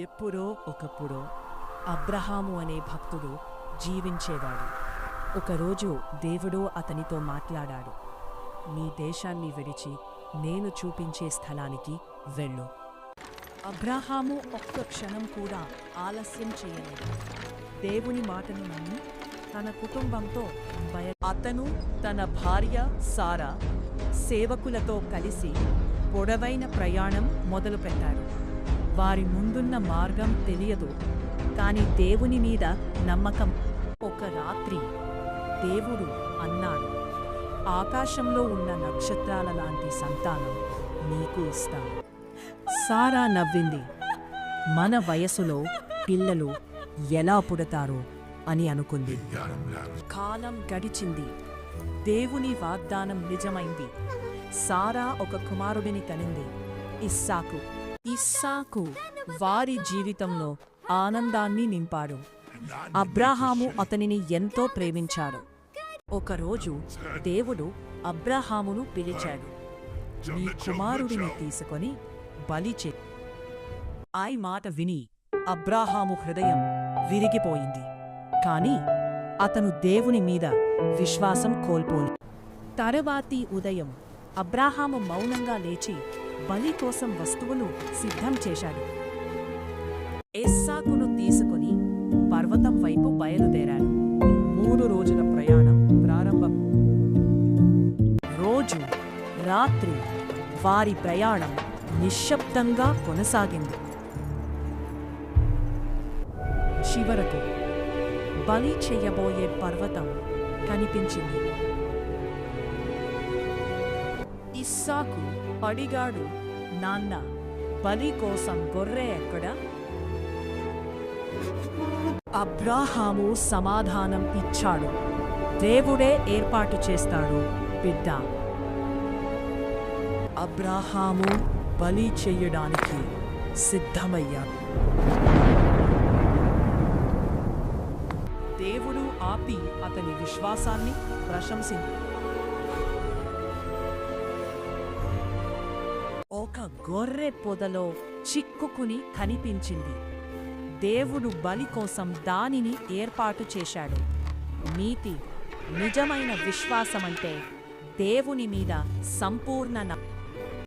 ఎప్పుడో ఒకప్పుడు అబ్రహాము అనే భక్తుడు జీవించేవాడు. ఒకరోజు దేవుడు అతనితో మాట్లాడాడు. నీ దేశాన్ని విడిచి నేను చూపించే స్థలానికి వెళ్ళు. అబ్రహాము ఒక్క క్షణం కూడా ఆలస్యం చేయలేదు. దేవుని మాటను నమ్మి తన కుటుంబంతో అతను తన భార్య సారా సేవకులతో కలిసి పొడవైన ప్రయాణం మొదలుపెట్టాడు. వారి ముందున్న మార్గం తెలియదు, కాని దేవుని మీద నమ్మకం. ఒక రాత్రి దేవుడు అన్నాడు, ఆకాశంలో ఉన్న నక్షత్రాల లాంటి సంతానం నీకు ఇస్తాను. సారా నవ్వింది. మన వయసులో పిల్లలు ఎలా పుడతారో అని అనుకుంది. కాలం గడిచింది. దేవుని వాగ్దానం నిజమైంది. సారా ఒక కుమారుడిని కనింది, ఇస్సాకు. ఇస్సాకు వారి జీవితంలో ఆనందాన్ని నింపాడు. అబ్రహాము అతనిని ఎంతో ప్రేమించాడు. ఒకరోజు దేవుడు అబ్రహామును పిలిచాడు. నీ కుమారుడిని తీసుకొని బలి చే. ఆ మాట విని అబ్రహాము హృదయం విరిగిపోయింది. కాని అతను దేవుని మీద విశ్వాసం కోల్పోలేదు. తరువాతి ఉదయం అబ్రహాము మౌనంగా లేచి బలి కోసం వస్తువులు సిద్ధం చేశాడు. ఇస్సాకును తీసుకుని పర్వతం వైపు బయలుదేరాడు. 3 రోజుల ప్రయాణం ప్రారంభం. రోజు రాత్రి వారి ప్రయాణం నిశ్శబ్దంగా కొనసాగింది. చివరకు బలి చేయబోయే పర్వతం కనిపించింది. ఇస్సాకు అడిగాడు, నాన్న, బలి కోసం గొర్రె ఎక్కడా? అబ్రహాము సమాధానం ఇచ్చాడు, దేవుడే ఏర్పాటు చేస్తాడు బిడ్డ. అబ్రహాము బలి చెయ్యడానికి సిద్ధమయ్యాడు. దేవుడు ఆపి అతని విశ్వాసాన్ని ప్రశంసించాడు. ఒక గొర్రె పొదలో చిక్కుకుని కనిపించింది. దేవుడు బలి కోసం దానిని ఏర్పాటు చేశాడు. నీతి, నిజమైన విశ్వాసమంటే దేవుని మీద సంపూర్ణ